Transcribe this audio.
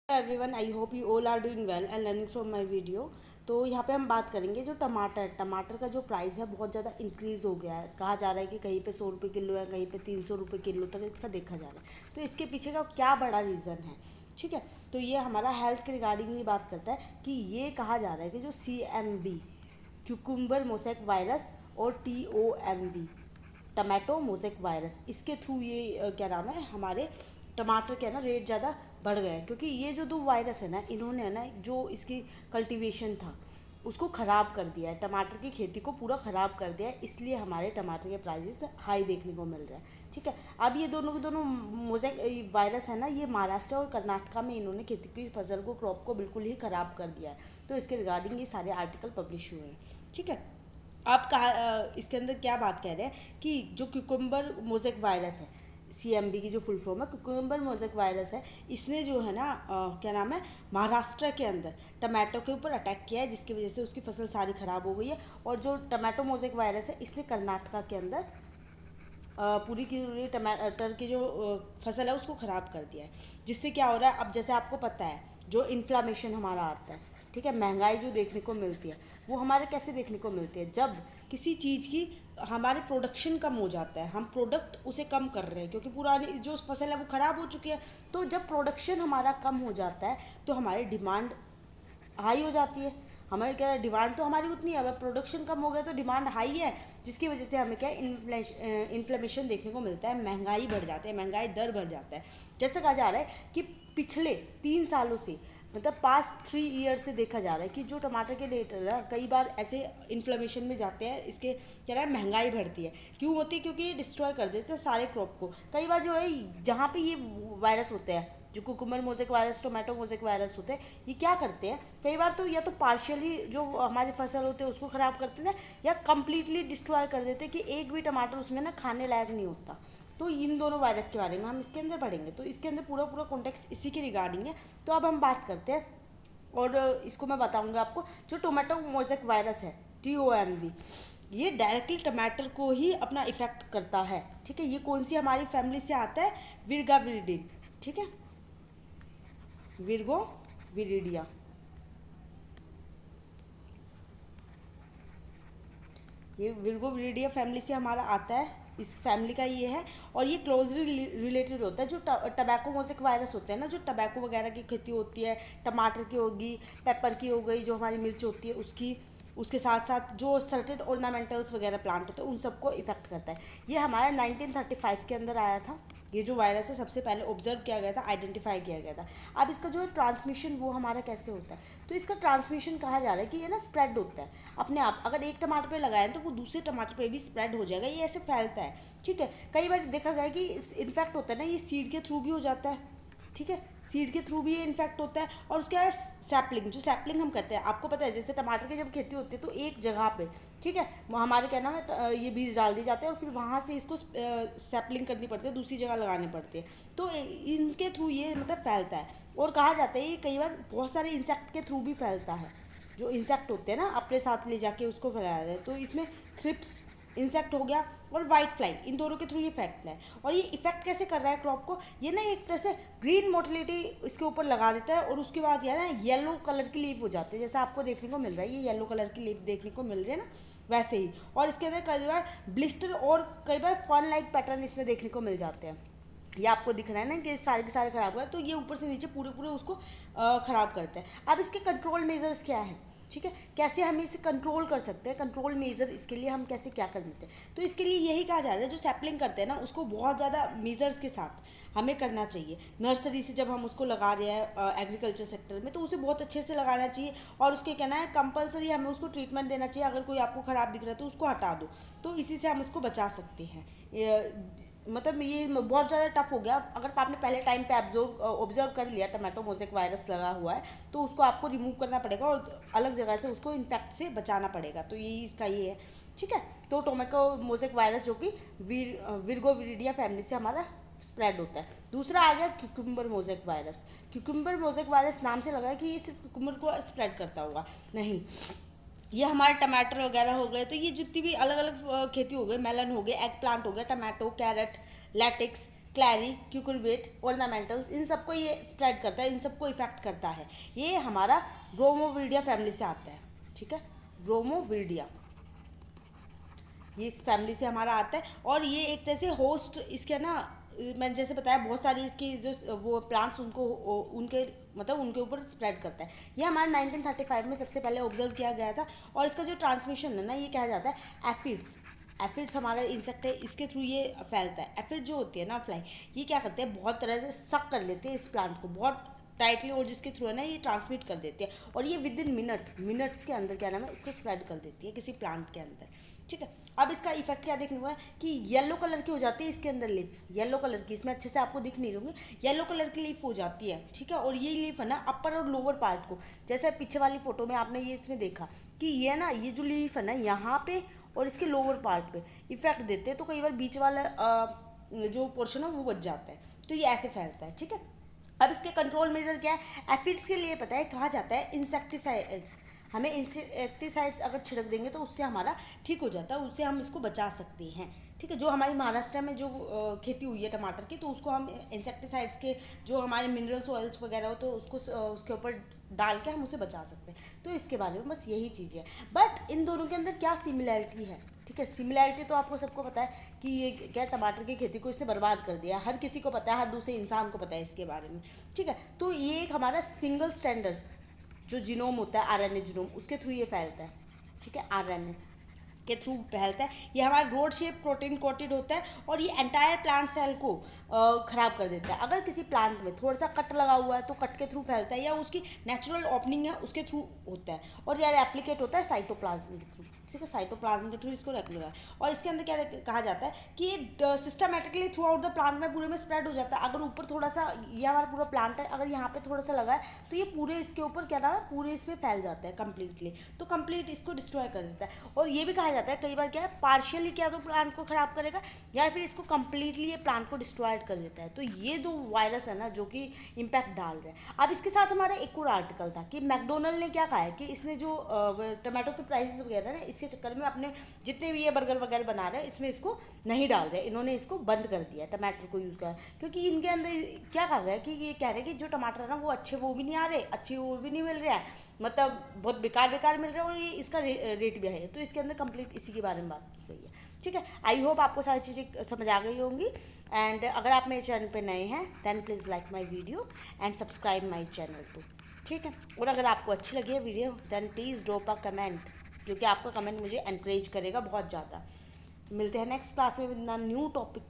Everyone, I hope you all are doing well and learning from my video. तो यहाँ पे हम बात करेंगे जो टमाटर का जो प्राइस है बहुत ज़्यादा इंक्रीज़ हो गया है। कहा जा रहा है कि कहीं पे 100 रुपये किलो है, कहीं पे 300 रुपये किलो तक इसका देखा जा रहा है। तो इसके पीछे का क्या बड़ा रीज़न है? ठीक है, तो ये हमारा हेल्थ के रिगार्डिंग ही बात करता है कि ये कहा जा रहा है कि जो CMV क्यूकुम्बर मोसैक वायरस और TOMV टमाटो मोज़ेक वायरस, इसके थ्रू ये क्या नाम है, हमारे टमाटर के ना रेट ज़्यादा बढ़ गए हैं। क्योंकि ये जो दो वायरस है ना, इन्होंने है ना जो इसकी कल्टीवेशन था उसको ख़राब कर दिया है, टमाटर की खेती को पूरा ख़राब कर दिया है। इसलिए हमारे टमाटर के प्राइसेस हाई देखने को मिल रहे हैं। ठीक है, अब ये दोनों के दोनों मोज़ेक वायरस है ना, ये महाराष्ट्र और कर्नाटका में इन्होंने खेती की फसल को, क्रॉप को बिल्कुल ही ख़राब कर दिया है। तो इसके रिगार्डिंग ये सारे आर्टिकल पब्लिश हुए हैं। ठीक है, आप कहा इसके अंदर क्या बात कह रहे हैं कि जो क्यूकम्बर मोज़ेक वायरस है, CMV की जो फुल फॉर्म है क्यूकम्बर मोज़ेक वायरस है, इसने जो है ना क्या नाम है, महाराष्ट्र के अंदर टमाटो के ऊपर अटैक किया है, जिसकी वजह से उसकी फसल सारी ख़राब हो गई है। और जो टमाटो मोज़ेक वायरस है, इसने कर्नाटका के अंदर पूरी की पूरी टमाटर की जो फसल है उसको ख़राब कर दिया है। जिससे क्या हो रहा है, अब जैसे आपको पता है जो इन्फ्लामेशन हमारा आता है, ठीक है, महंगाई जो देखने को मिलती है, वो हमारे कैसे देखने को मिलती है? जब किसी चीज़ की हमारे प्रोडक्शन कम हो जाता है, हम प्रोडक्ट उसे कम कर रहे हैं क्योंकि पुरानी जो फसल है वो ख़राब हो चुकी है। तो जब प्रोडक्शन हमारा कम हो जाता है तो हमारी डिमांड हाई हो जाती है। हमारे क्या डिमांड तो हमारी उतनी है, अगर प्रोडक्शन कम हो गया तो डिमांड हाई है, जिसकी वजह से हमें क्या इन्फ्लेमेशन देखने को मिलता है, महंगाई बढ़ जाती है, महंगाई दर बढ़ जाता है। जैसे कहा जा रहा है कि पिछले 3 सालों से, मतलब पास्ट 3 ईयर से देखा जा रहा है कि जो टमाटर के रेट है ना, कई बार ऐसे इन्फ्लेमेशन में जाते हैं। इसके क्या है, महंगाई बढ़ती है। क्यों होती है? क्योंकि ये डिस्ट्रॉय कर देते हैं सारे क्रॉप को। कई बार जो है जहाँ पे ये वायरस होते हैं, जो cucumber mosaic virus, tomato mosaic virus होते हैं, ये क्या करते हैं, कई बार तो या तो पार्शियली जो हमारी फसल होते हैं उसको ख़राब करते हैं, या कम्प्लीटली डिस्ट्रॉय कर देते हैं कि एक भी टमाटर उसमें ना खाने लायक नहीं होता। तो इन दोनों वायरस के बारे में हम इसके अंदर पढ़ेंगे। तो इसके अंदर पूरा पूरा कॉन्टेक्स्ट इसी के रिगार्डिंग है। तो अब हम बात करते हैं, और इसको मैं बताऊंगा आपको। जो टोमेटो मोज़ेक वायरस है, TOMV, ये डायरेक्टली टमाटर को ही अपना इफेक्ट करता है। ठीक है, ये कौन सी हमारी फैमिली से आता है? विर्गाविरिडिन। ठीक है, विर्गो विरिडिया। ये विर्गो विरिडिया फैमिली से हमारा आता है, इस फैमिली का ये है। और ये क्लोजली रिलेटेड होता है जो टबैको मोज़ेक वायरस होते हैं ना, जो टबैको वगैरह की खेती होती है, टमाटर की होगी, पेपर की हो गई, जो हमारी मिर्च होती है उसकी, उसके साथ साथ जो सर्टेड ऑर्नामेंटल्स वगैरह प्लांट होते हैं उन सबको इफेक्ट करता है। ये हमारा 1935 के अंदर आया था। ये जो वायरस है सबसे पहले ऑब्जर्व किया गया था, आइडेंटिफाई किया गया था। अब इसका जो है ट्रांसमिशन वो हमारा कैसे होता है? तो इसका ट्रांसमिशन कहा जा रहा है कि ये ना स्प्रेड होता है अपने आप। अगर एक टमाटर पे लगाएं तो वो दूसरे टमाटर पे भी स्प्रेड हो जाएगा, ये ऐसे फैलता है। ठीक है, कई बार देखा गया कि इन्फेक्ट होता है ना, ये सीड के थ्रू भी हो जाता है। ठीक है, सीड के थ्रू भी ये इन्फेक्ट होता है। और उसके बाद सैपलिंग, जो सैपलिंग हम कहते हैं, आपको पता है जैसे टमाटर की जब खेती होती है तो एक जगह पे, ठीक है, वो हमारे क्या नाम है, ये बीज डाल दिए जाते हैं और फिर वहाँ से इसको सैपलिंग करनी पड़ती है, दूसरी जगह लगानी पड़ती है। तो इनके थ्रू ये मतलब फैलता है। और कहा जाता है ये कई बार बहुत सारे इंसेक्ट के थ्रू भी फैलता है। जो इंसेक्ट होते हैं ना, अपने साथ ले जाके उसको फैलाया जाए। तो इसमें थ्रिप्स इंसेक्ट हो गया और वाइट फ्लाई, इन दोनों के थ्रू ये फैलता है। और ये इफेक्ट कैसे कर रहा है क्रॉप को? ये ना एक तरह से ग्रीन मोटिलिटी इसके ऊपर लगा देता है, और उसके बाद यार ना येलो कलर की लीफ हो जाती है, जैसा आपको देखने को मिल रहा है, ये येलो कलर की लीफ देखने को मिल रही है ना, वैसे ही। और इसके अंदर कई बार ब्लिस्टर और कई बार फन लाइक पैटर्न इसमें देखने को मिल जाते हैं। ये आपको दिख रहा है ना कि सारे के सारे खराब हो गए, तो ये ऊपर से नीचे पूरे पूरे उसको ख़राब करते हैं। अब इसके कंट्रोल मेजर्स क्या हैं? ठीक है, कैसे हम इसे कंट्रोल कर सकते हैं? कंट्रोल मेजर इसके लिए हम कैसे क्या कर लेते हैं? तो इसके लिए यही कहा जा रहा है, जो सैपलिंग करते हैं ना उसको बहुत ज़्यादा मेजर्स के साथ हमें करना चाहिए। नर्सरी से जब हम उसको लगा रहे हैं एग्रीकल्चर सेक्टर में, तो उसे बहुत अच्छे से लगाना चाहिए। और उसके कहना है कंपलसरी हमें उसको ट्रीटमेंट देना चाहिए। अगर कोई आपको ख़राब दिख रहा है तो उसको हटा दो। तो इसी से हम उसको बचा सकते हैं। मतलब ये बहुत ज़्यादा टफ हो गया। अगर आपने पहले टाइम पे ऑब्जर्व कर लिया टमाटो मोज़ेक वायरस लगा हुआ है, तो उसको आपको रिमूव करना पड़ेगा और अलग जगह से उसको इन्फेक्ट से बचाना पड़ेगा। तो यही इसका ये है। ठीक है, तो टोमेटो मोज़ेक वायरस जो कि विर्गोविरिडिया फैमिली से हमारा स्प्रेड होता है। दूसरा आ गया cucumber mosaic virus. Cucumber mosaic virus नाम से लगा है कि ये सिर्फ क्यूकम्बर को स्प्रेड करता होगा, नहीं, ये हमारे टमाटर वगैरह हो गए, तो ये जितनी भी अलग अलग खेती हो गई, मेलन हो गए, एग प्लांट हो गया, टमाटो, कैरेट, लेटिक्स, क्लैरी, क्यूकुरबिट, ऑर्नामेंटल्स, इन सबको ये स्प्रेड करता है, इन सबको इफेक्ट करता है। ये हमारा ब्रोमोविल्डिया फैमिली से आता है, ठीक है, ब्रोमोविल्डिया ये इस फैमिली से हमारा आता है। और ये एक तरह से होस्ट इसके ना, मैंने जैसे बताया बहुत सारी इसकी जो वो प्लांट्स उनको उनके मतलब उनके ऊपर स्प्रेड करता है। ये हमारे 1935 में सबसे पहले ऑब्जर्व किया गया था। और इसका जो ट्रांसमिशन है ना, ये कहा जाता है एफिड्स। एफिड्स हमारा इंसेक्ट है, इसके थ्रू ये फैलता है। एफिड जो होती है ना फ्लाई, ये क्या करते हैं, बहुत तरह से सक कर लेते हैं इस प्लांट को बहुत टाइटली, और जिसके थ्रू है ना ये ट्रांसमिट कर देती है। और ये विद इन मिनट्स के अंदर क्या नाम है, इसको स्प्रेड कर देती है किसी प्लांट के अंदर, ठीक है। अब इसका इफेक्ट क्या देखने को है कि येलो कलर की हो जाती है इसके अंदर लीफ, येलो कलर की, इसमें अच्छे से आपको दिख नहीं रही, येलो कलर की लीफ हो जाती है, ठीक है। और ये लीफ है ना अपर और लोअर पार्ट को, जैसे पीछे वाली फोटो में आपने ये इसमें देखा कि ये ना ये जो लीफ है ना यहाँ पे और इसके लोअर पार्ट पे इफेक्ट देते हैं, तो कई बार बीच वाला जो पोर्शन है वो बच जाता है, तो ये ऐसे फैलता है, ठीक है। अब इसके कंट्रोल मेजर क्या है, एफिड्स के लिए पता है कहा जाता है इंसेक्टिसाइड्स। हमें इंसेक्टिसाइड्स अगर छिड़क देंगे तो उससे हमारा ठीक हो जाता है, उससे हम इसको बचा सकते हैं, ठीक है। जो हमारी महाराष्ट्र में जो खेती हुई है टमाटर की, तो उसको हम इंसेक्टिसाइड्स के जो हमारे मिनरल्स ऑयल्स वगैरह हो तो उसको उसके ऊपर डाल के हम उसे बचा सकते हैं। तो इसके बारे में बस यही चीज़ है। बट इन दोनों के अंदर क्या सिमिलैरिटी है, ठीक है। सिमिलैरिटी तो आपको सबको पता है कि ये क्या टमाटर की खेती को इससे बर्बाद कर दिया, हर किसी को पता है, हर दूसरे इंसान को पता है इसके बारे में, ठीक है। तो ये एक हमारा सिंगल स्टैंडर्ड जो जीनोम होता है, आरएनए जीनोम, उसके थ्रू ये फैलता है, ठीक है, आरएनए के थ्रू फैलता है। ये हमारा रोड शेप प्रोटीन कोटेड होता है और ये एंटायर प्लांट सेल को ख़राब कर देता है। अगर किसी प्लांट में थोड़ा सा कट लगा हुआ है तो कट के थ्रू फैलता है, या उसकी नेचुरल ओपनिंग है उसके थ्रू होता है। और यह एप्लीकेट होता है साइटोप्लाज्म के थ्रू, ठीक है, साइटोप्लाज्म के थ्रू इसको रखा। और इसके अंदर क्या कहा जाता है कि ये systematically through out the plant में पूरे में स्प्रेड हो जाता है। अगर ऊपर थोड़ा सा, ये हमारा पूरा प्लांट है, अगर यहाँ पे थोड़ा सा लगा है तो ये पूरे इसके ऊपर क्या नाम है, पूरे इसमें फैल जाता है कम्प्लीटली, तो कंप्लीट इसको डिस्ट्रॉय कर देता है। और ये भी कहा जाता है कई बार क्या है, पार्शियली क्या तो प्लांट को खराब करेगा या फिर इसको कंप्लीटली ये प्लांट को डिस्ट्रॉयड कर देता है। तो ये दो वायरस है ना जो कि इम्पैक्ट डाल रहे हैं। अब इसके साथ हमारा एक और आर्टिकल था कि मैकडोनल्ड ने क्या कहा है कि इसने जो टमाटो के प्राइसेस वगैरह ना, इसके चक्कर में अपने जितने भी ये बर्गर वगैरह बना रहे हैं इसमें इसको नहीं डाल रहे, इन्होंने इसको बंद कर दिया टमाटर को यूज़ कर, क्योंकि इनके अंदर क्या कहा गया है कि ये कह रहे हैं कि जो टमाटर है ना वो अच्छे वो भी नहीं आ रहे, अच्छे वो भी नहीं मिल रहा है, मतलब बहुत बेकार बेकार मिल रहा है, और ये इसका रेट भी है। तो इसके अंदर कंप्लीट इसी के बारे में बात की गई है, ठीक है। आई होप आपको सारी चीज़ें समझ आ गई होंगी। एंड अगर आप मेरे चैनल पे नए हैं then please like my video and subscribe my channel too, ठीक है। और अगर आपको अच्छी लगी है video then please drop a comment, क्योंकि आपका कमेंट मुझे एनकरेज करेगा बहुत ज़्यादा। मिलते हैं नेक्स्ट क्लास में विद न्यू टॉपिक।